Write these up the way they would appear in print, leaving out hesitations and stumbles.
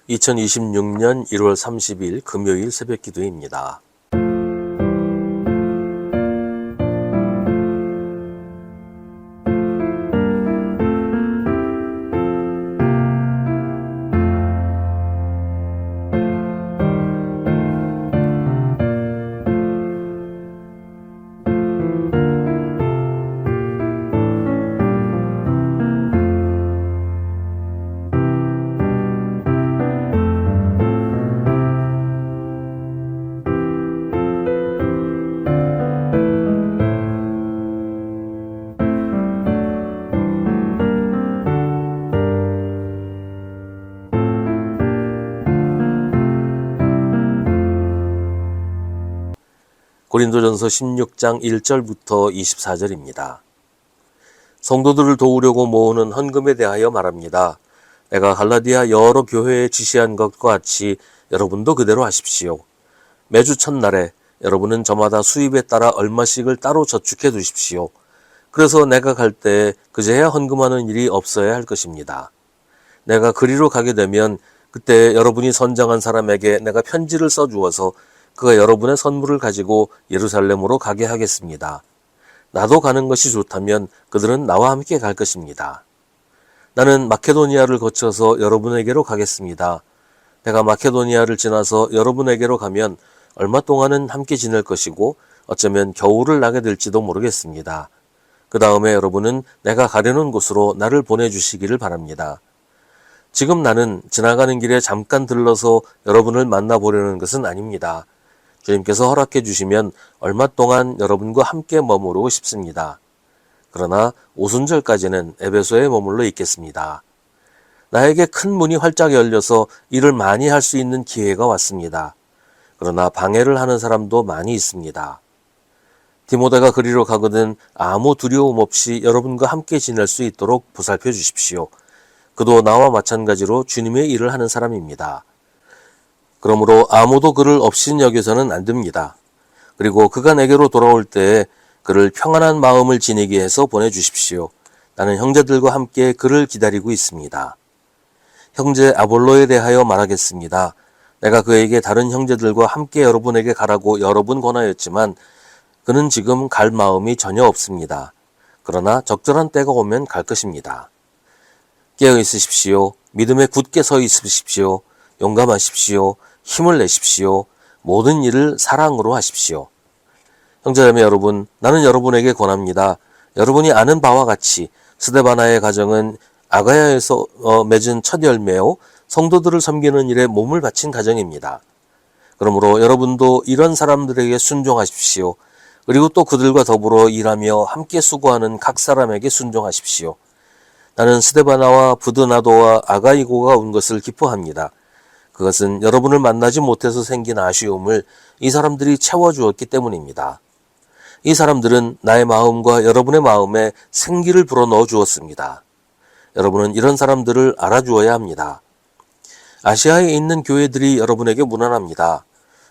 2026년 1월 30일 금요일 새벽 기도입니다. 고린도전서 16장 1절부터 24절입니다. 성도들을 도우려고 모으는 헌금에 대하여 말합니다. 내가 갈라디아 여러 교회에 지시한 것과 같이 여러분도 그대로 하십시오. 매주 첫날에 여러분은 저마다 수입에 따라 얼마씩을 따로 저축해 두십시오. 그래서 내가 갈 때 그제야 헌금하는 일이 없어야 할 것입니다. 내가 그리로 가게 되면 그때 여러분이 선정한 사람에게 내가 편지를 써주어서 그가 여러분의 선물을 가지고 예루살렘으로 가게 하겠습니다. 나도 가는 것이 좋다면 그들은 나와 함께 갈 것입니다. 나는 마케도니아를 거쳐서 여러분에게로 가겠습니다. 내가 마케도니아를 지나서 여러분에게로 가면 얼마 동안은 함께 지낼 것이고 어쩌면 겨울을 나게 될지도 모르겠습니다. 그 다음에 여러분은 내가 가려는 곳으로 나를 보내주시기를 바랍니다. 지금 나는 지나가는 길에 잠깐 들러서 여러분을 만나보려는 것은 아닙니다. 주님께서 허락해 주시면 얼마 동안 여러분과 함께 머무르고 싶습니다. 그러나 오순절까지는 에베소에 머물러 있겠습니다. 나에게 큰 문이 활짝 열려서 일을 많이 할 수 있는 기회가 왔습니다. 그러나 방해를 하는 사람도 많이 있습니다. 디모데가 그리로 가거든 아무 두려움 없이 여러분과 함께 지낼 수 있도록 보살펴 주십시오. 그도 나와 마찬가지로 주님의 일을 하는 사람입니다. 그러므로 아무도 그를 업신 여겨서는 안 됩니다. 그리고 그가 내게로 돌아올 때에 그를 평안한 마음을 지니게 해서 보내주십시오. 나는 형제들과 함께 그를 기다리고 있습니다. 형제 아볼로에 대하여 말하겠습니다. 내가 그에게 다른 형제들과 함께 여러분에게 가라고 여러 번 권하였지만 그는 지금 갈 마음이 전혀 없습니다. 그러나 적절한 때가 오면 갈 것입니다. 깨어 있으십시오. 믿음에 굳게 서 있으십시오. 용감하십시오. 힘을 내십시오. 모든 일을 사랑으로 하십시오. 형제자매 여러분, 나는 여러분에게 권합니다. 여러분이 아는 바와 같이 스데바나의 가정은 아가야에서 맺은 첫 열매요, 성도들을 섬기는 일에 몸을 바친 가정입니다. 그러므로 여러분도 이런 사람들에게 순종하십시오. 그리고 또 그들과 더불어 일하며 함께 수고하는 각 사람에게 순종하십시오. 나는 스데바나와 부드나도와 아가이고가 온 것을 기뻐합니다. 그것은 여러분을 만나지 못해서 생긴 아쉬움을 이 사람들이 채워주었기 때문입니다. 이 사람들은 나의 마음과 여러분의 마음에 생기를 불어넣어 주었습니다. 여러분은 이런 사람들을 알아주어야 합니다. 아시아에 있는 교회들이 여러분에게 무난합니다.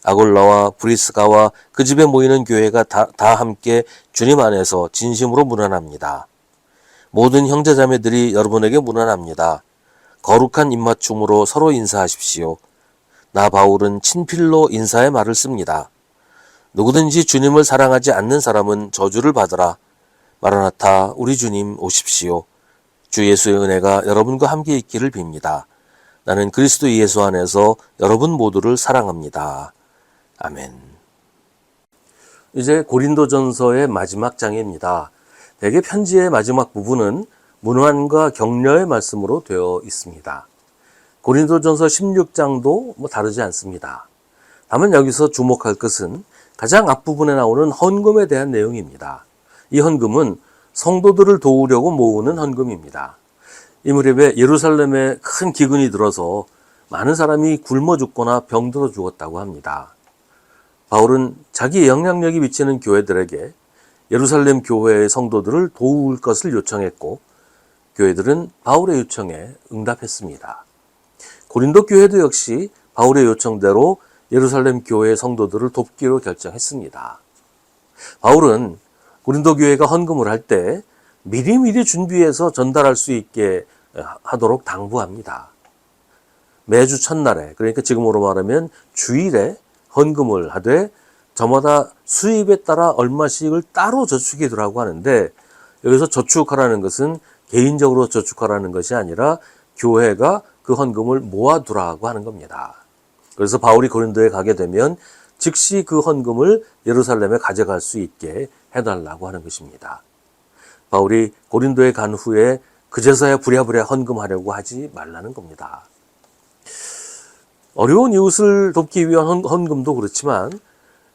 아골라와 브리스가와 그 집에 모이는 교회가 다 함께 주님 안에서 진심으로 무난합니다. 모든 형제자매들이 여러분에게 무난합니다. 거룩한 입맞춤으로 서로 인사하십시오. 나 바울은 친필로 인사의 말을 씁니다. 누구든지 주님을 사랑하지 않는 사람은 저주를 받으라. 마라나타 우리 주님 오십시오. 주 예수의 은혜가 여러분과 함께 있기를 빕니다. 나는 그리스도 예수 안에서 여러분 모두를 사랑합니다. 아멘. 이제 고린도전서의 마지막 장입니다. 대개 편지의 마지막 부분은 문안과 격려의 말씀으로 되어 있습니다. 고린도전서 16장도 다르지 않습니다. 다만 여기서 주목할 것은 가장 앞부분에 나오는 헌금에 대한 내용입니다. 이 헌금은 성도들을 도우려고 모으는 헌금입니다. 이 무렵에 예루살렘에 큰 기근이 들어서 많은 사람이 굶어 죽거나 병들어 죽었다고 합니다. 바울은 자기 영향력이 미치는 교회들에게 예루살렘 교회의 성도들을 도울 것을 요청했고 교회들은 바울의 요청에 응답했습니다. 고린도 교회도 역시 바울의 요청대로 예루살렘 교회의 성도들을 돕기로 결정했습니다. 바울은 고린도 교회가 헌금을 할 때 미리미리 준비해서 전달할 수 있게 하도록 당부합니다. 매주 첫날에, 그러니까 지금으로 말하면 주일에 헌금을 하되 저마다 수입에 따라 얼마씩을 따로 저축하라고 하는데, 여기서 저축하라는 것은 개인적으로 저축하라는 것이 아니라 교회가 그 헌금을 모아두라고 하는 겁니다. 그래서 바울이 고린도에 가게 되면 즉시 그 헌금을 예루살렘에 가져갈 수 있게 해달라고 하는 것입니다. 바울이 고린도에 간 후에 그제서야 부랴부랴 헌금하려고 하지 말라는 겁니다. 어려운 이웃을 돕기 위한 헌금도 그렇지만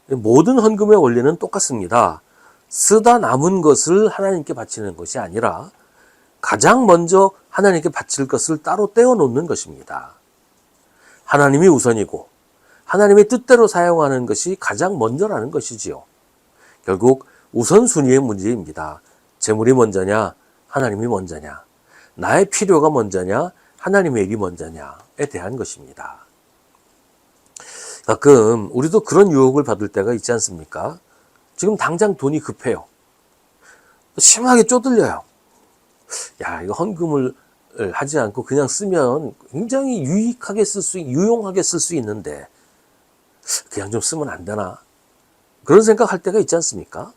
모든 헌금의 원리는 똑같습니다. 쓰다 남은 것을 하나님께 바치는 것이 아니라 가장 먼저 하나님께 바칠 것을 따로 떼어놓는 것입니다. 하나님이 우선이고 하나님의 뜻대로 사용하는 것이 가장 먼저라는 것이지요. 결국 우선순위의 문제입니다. 재물이 먼저냐, 하나님이 먼저냐, 나의 필요가 먼저냐, 하나님의 일이 먼저냐에 대한 것입니다. 가끔 우리도 그런 유혹을 받을 때가 있지 않습니까? 지금 당장 돈이 급해요. 심하게 쪼들려요. 야, 이거 헌금을 하지 않고 그냥 쓰면 굉장히 유용하게 쓸 수 있는데 그냥 좀 쓰면 안 되나? 그런 생각할 때가 있지 않습니까?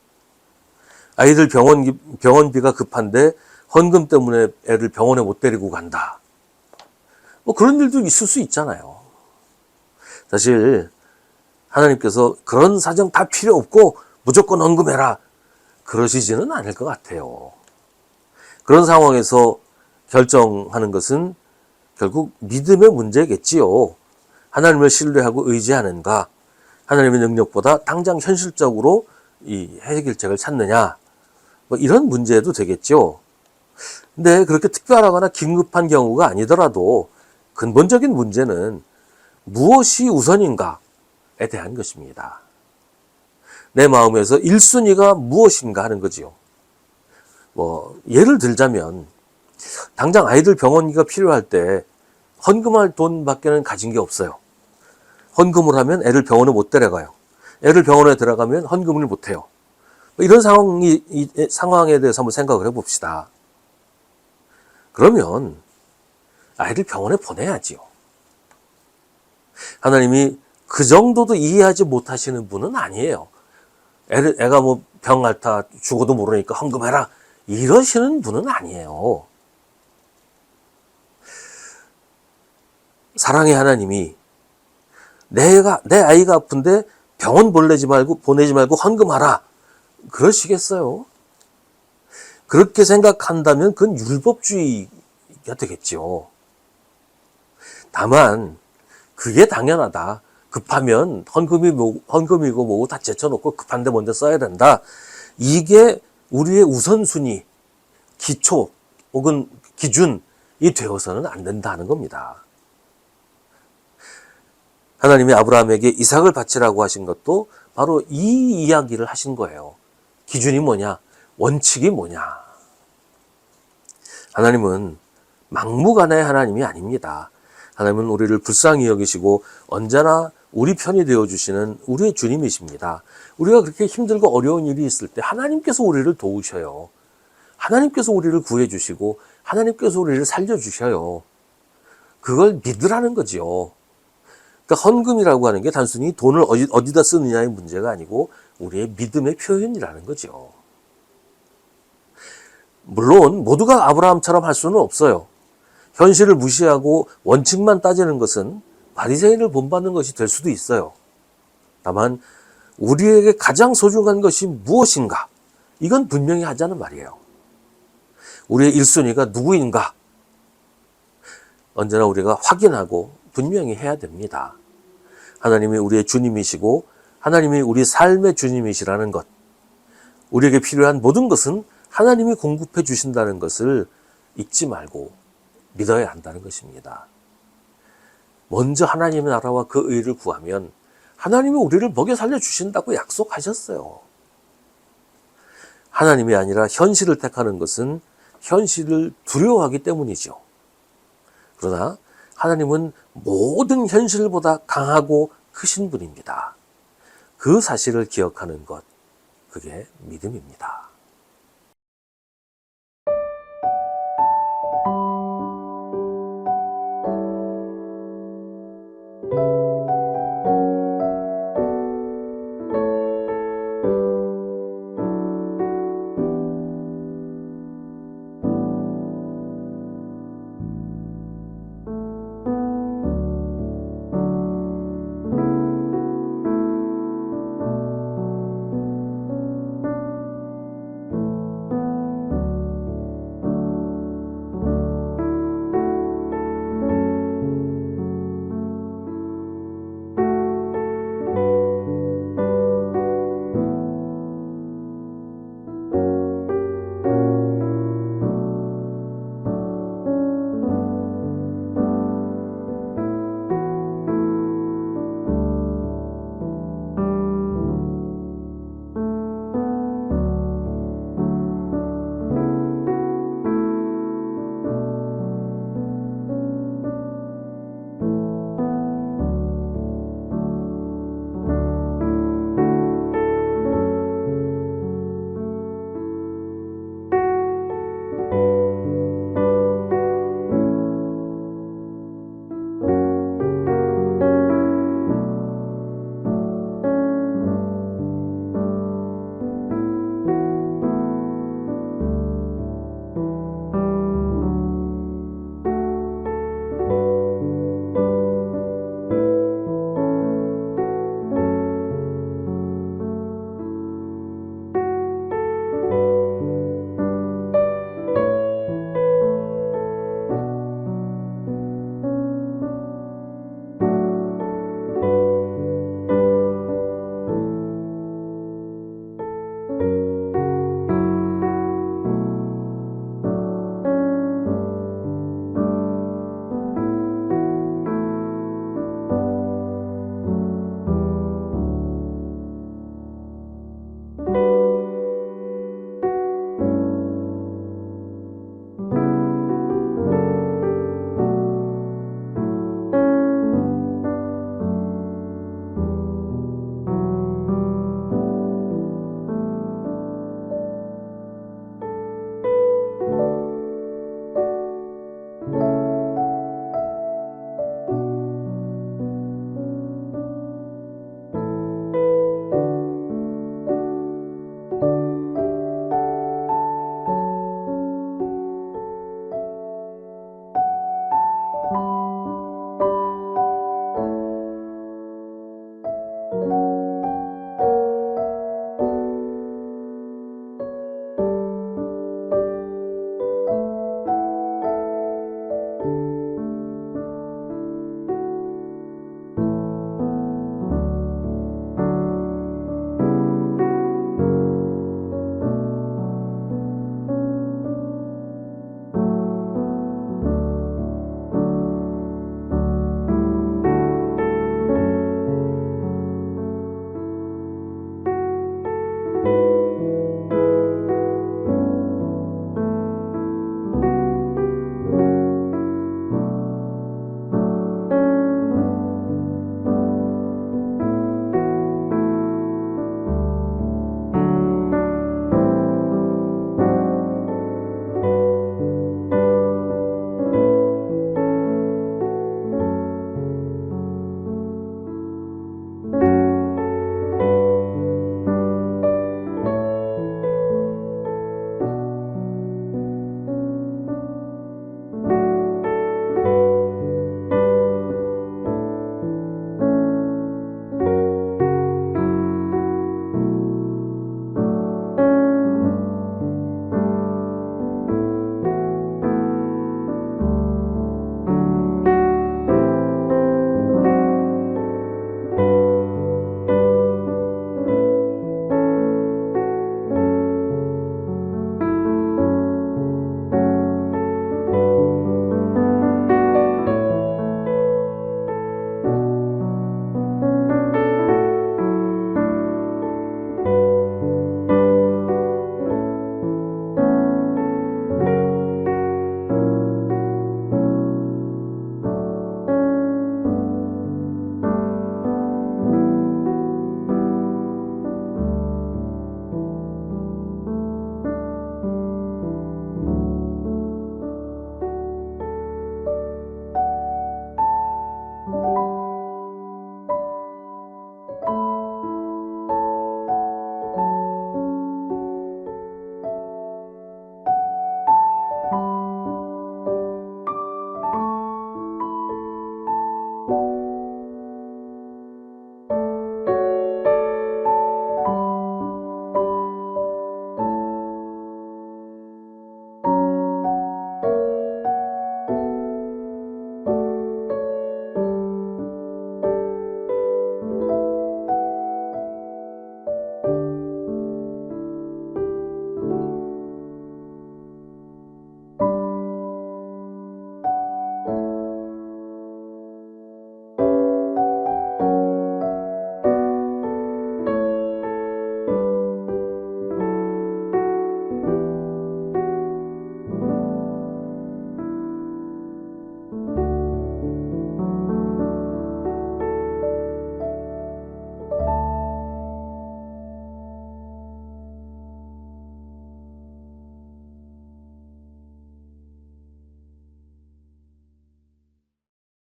아이들 병원비가 급한데 헌금 때문에 애를 병원에 못 데리고 간다. 뭐 그런 일도 있을 수 있잖아요. 사실 하나님께서 그런 사정 다 필요 없고 무조건 헌금해라 그러시지는 않을 것 같아요. 그런 상황에서 결정하는 것은 결국 믿음의 문제겠지요. 하나님을 신뢰하고 의지하는가, 하나님의 능력보다 당장 현실적으로 이 해결책을 찾느냐, 뭐 이런 문제도 되겠죠. 근데 그렇게 특별하거나 긴급한 경우가 아니더라도 근본적인 문제는 무엇이 우선인가에 대한 것입니다. 내 마음에서 1순위가 무엇인가 하는 거지요. 뭐 예를 들자면 당장 아이들 병원비가 필요할 때 헌금할 돈밖에는 가진 게 없어요. 헌금을 하면 애를 병원에 못 데려가요. 애를 병원에 들어가면 헌금을 못 해요. 이런 상황에 대해서 한번 생각을 해봅시다. 그러면 아이를 병원에 보내야지요. 하나님이 그 정도도 이해하지 못하시는 분은 아니에요. 애가 뭐 병 앓다 죽어도 모르니까 헌금해라 이러시는 분은 아니에요. 사랑의 하나님이 내 아이가 아픈데 병원 보내지 말고 헌금하라 그러시겠어요? 그렇게 생각한다면 그건 율법주의가 되겠죠. 다만 그게 당연하다. 급하면 헌금이고 뭐고 다 제쳐놓고 급한데 먼저 써야 된다. 이게 우리의 우선순위, 기초 혹은 기준이 되어서는 안 된다는 겁니다. 하나님이 아브라함에게 이삭을 바치라고 하신 것도 바로 이 이야기를 하신 거예요. 기준이 뭐냐? 원칙이 뭐냐? 하나님은 막무가내의 하나님이 아닙니다. 하나님은 우리를 불쌍히 여기시고 언제나 우리 편이 되어주시는 우리의 주님이십니다. 우리가 그렇게 힘들고 어려운 일이 있을 때 하나님께서 우리를 도우셔요. 하나님께서 우리를 구해주시고 하나님께서 우리를 살려주셔요. 그걸 믿으라는 거지요. 그러니까 헌금이라고 하는 게 단순히 돈을 어디다 쓰느냐의 문제가 아니고 우리의 믿음의 표현이라는 거죠. 물론 모두가 아브라함처럼 할 수는 없어요. 현실을 무시하고 원칙만 따지는 것은 바리새인을 본받는 것이 될 수도 있어요. 다만 우리에게 가장 소중한 것이 무엇인가? 이건 분명히 하자는 말이에요. 우리의 1순위가 누구인가? 언제나 우리가 확인하고 분명히 해야 됩니다. 하나님이 우리의 주님이시고 하나님이 우리 삶의 주님이시라는 것, 우리에게 필요한 모든 것은 하나님이 공급해 주신다는 것을 잊지 말고 믿어야 한다는 것입니다. 먼저 하나님의 나라와 그 의를 구하면 하나님이 우리를 먹여 살려주신다고 약속하셨어요. 하나님이 아니라 현실을 택하는 것은 현실을 두려워하기 때문이죠. 그러나 하나님은 모든 현실보다 강하고 크신 분입니다. 그 사실을 기억하는 것, 그게 믿음입니다.